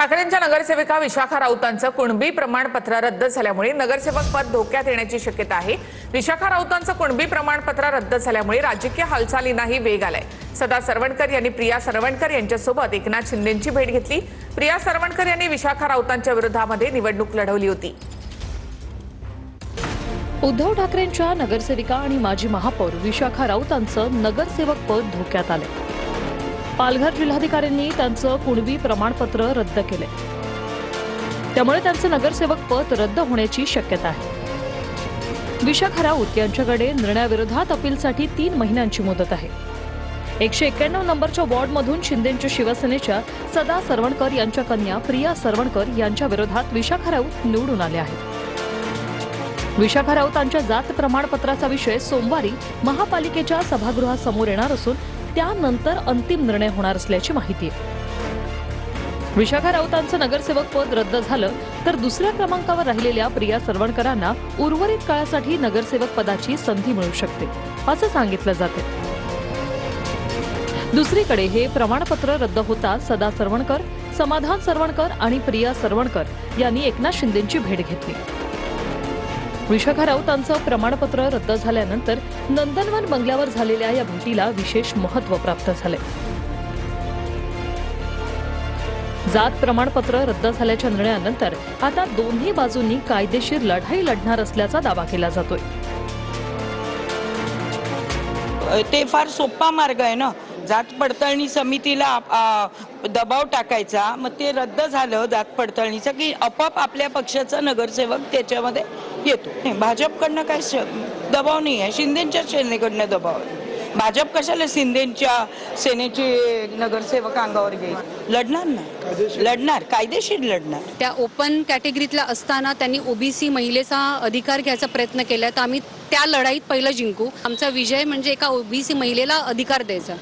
ठाकरेंच्या नगरसेविका विशाखा राऊतांचं कुणबी प्रमाणपत्र रद्द झाल्यामुळे नगरसेवक पद धोक्यात येण्याची शक्यता आहे। विशाखा राऊतांचं कुणबी प्रमाणपत्र रद्द झाल्यामुळे राजकीय हालचालींनाही वेग आलाय। सदा सरवणकर यांनी प्रिया सरवणकर यांच्यासोबत एकनाथ शिंदेंची भेट घेतली। प्रिया सरवणकर यांनी विशाखा राऊतांच्या विरोधामध्ये निवडणूक लढवली होती। उद्धव ठाकरेंच्या नगरसेविका आणि माजी महापौर विशाखा राऊतांचं नगरसेवक पद धोक्यात आले। पालघर जिल्हाधिकाऱ्यांनी त्यांचं कुणबी प्रमाणपत्र रद्द केले, त्यामुळे त्यांचं नगरसेवक पद रद्द होण्याची शक्यता आहे। विशाखा राऊत यांच्याकडे निर्णयाविरोधात अपीलसाठी 3 महिन्यांची मुदत आहे। 191 नंबरच्या वॉर्डमधून शिंदेंच्या शिवसेनेच्या सदा सरवणकर यांच्या कन्या प्रिया सरवणकर यांच्या विरोधात विशाखा राऊत निवडून आले आहेत। विशाखा राऊतांच्या जात प्रमाणपत्राचा विषय सोमवारी महापालिकेच्या सभागृहासमोर येणार असून त्यानंतर अंतिम निर्णय होणार असल्याची माहिती आहे। विशाखा राऊतांचं नगरसेवक पद रद्द झालं तर दुसऱ्या क्रमांकावर राहिलेल्या प्रिया सरवणकरांना उर्वरित काळासाठी नगरसेवक पदाची संधी मिळू शकते असं सांगितलं जाते। दुसरीकडे हे प्रमाणपत्र रद्द होता सदा सरवणकर, समाधान सरवणकर आणि प्रिया सरवणकर यांनी एकनाथ शिंदेंची भेट घेतली। विशाखा राऊतांचं प्रमाणपत्र रद्द झाल्यानंतर नंदनवन बंगल्यावर झालेल्या या भेटीला विशेष महत्त्व प्राप्त झाले। जात प्रमाणपत्र रद्द झाल्याच्या निर्णयानंतर आता दोन्ही बाजूंनी कायदेशीर लढाई लढणार असल्याचा दावा केला जातोय। ते फार सोपा मार्ग आहे ना, जात पडताळणी समितीला दबाव टाकायचा, मग ते रद्द झालं जात पडताळणीचं की आपोआप आपल्या पक्षाचा नगरसेवक त्याच्यामध्ये येतो। भाजपकडनं काय दबाव नाही आहे, शिंदेच्या सेनेकडनं दबाव आहे। भाजप कशाला शिंदेच्या सेनेचे नगरसेवक अंगावर घेईल? लढणार ना, लढणार, कायदेशीर लढणार। त्या ओपन कॅटेगरीतला असताना त्यांनी ओबीसी महिलेचा अधिकार घ्यायचा प्रयत्न केला, तर आम्ही त्या लढाईत पहिलं जिंकू। आमचा विजय म्हणजे एका ओबीसी महिलेला अधिकार द्यायचा।